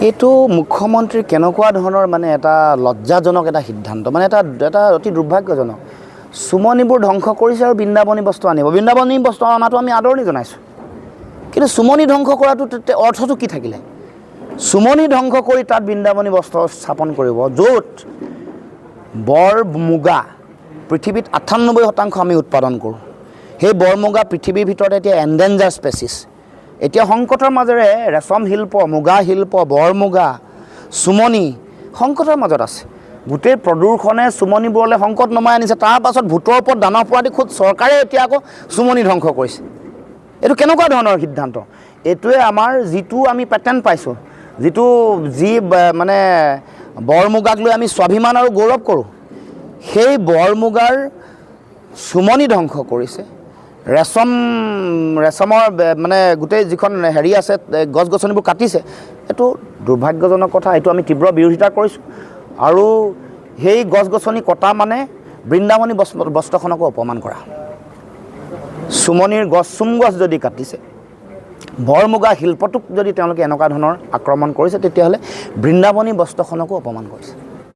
এইটো মুখ্যমন্ত্ৰীৰ কেনেকুৱা ধৰণৰ মানে এটা লজ্জাজনক এটা সিদ্ধান্ত, মানে এটা অতি দুৰ্ভাগ্যজনক। চুমনিবোৰ ধ্বংস কৰিছে আৰু বৃন্দাবনী বস্ত্ৰ আনিব। বৃন্দাবনী বস্ত্ৰ অনাটো আমি আদৰণি জনাইছোঁ, কিন্তু চুমনি ধ্বংস কৰাটো অৰ্থটো কি থাকিলে? চুমনি ধ্বংস কৰি তাত বৃন্দাবনী বস্ত্ৰ স্থাপন কৰিব, য'ত বৰ মুগা পৃথিৱীত 98% আমি উৎপাদন কৰোঁ। সেই বৰ মুগা পৃথিৱীৰ ভিতৰত এতিয়া এণ্ডেঞ্জাৰ স্পেচিছ। এতিয়া সংকটৰ মাজেৰে ৰেচম শিল্প, মুগা শিল্প, বৰ মুগা, চুমনি সংকটৰ মাজত আছে। গোটেই প্ৰদূষণে চুমনিবোৰলৈ সংকট নমাই আনিছে। তাৰ পাছত ভোটৰ ওপৰত দানৱ পোৱাদি খোদ চৰকাৰে এতিয়া আকৌ চুমনি ধ্বংস কৰিছে। এইটো কেনেকুৱা ধৰণৰ সিদ্ধান্ত? এইটোৱে আমাৰ যিটো আমি পেটেণ্ট পাইছোঁ, যি মানে বৰ মুগাক লৈ আমি স্বাভিমান আৰু গৌৰৱ কৰোঁ, সেই বৰ মুগাৰ চুমনি ধ্বংস কৰিছে। ৰেচমৰ মানে গোটেই যিখন হেৰি আছে, গছ গছনিবোৰ কাটিছে। এইটো দুৰ্ভাগ্যজনক কথা। এইটো আমি তীব্ৰ বিৰোধিতা কৰিছোঁ। আৰু সেই গছ গছনি কটা মানে বৃন্দাবনী বস্ত্ৰখনকো অপমান কৰা। চুমনিৰ চুম গছ যদি কাটিছে, বৰ মুগা শিল্পটোক যদি তেওঁলোকে এনেকুৱা ধৰণৰ আক্ৰমণ কৰিছে, তেতিয়াহ'লে বৃন্দাবনী বস্ত্ৰখনকো অপমান কৰিছে।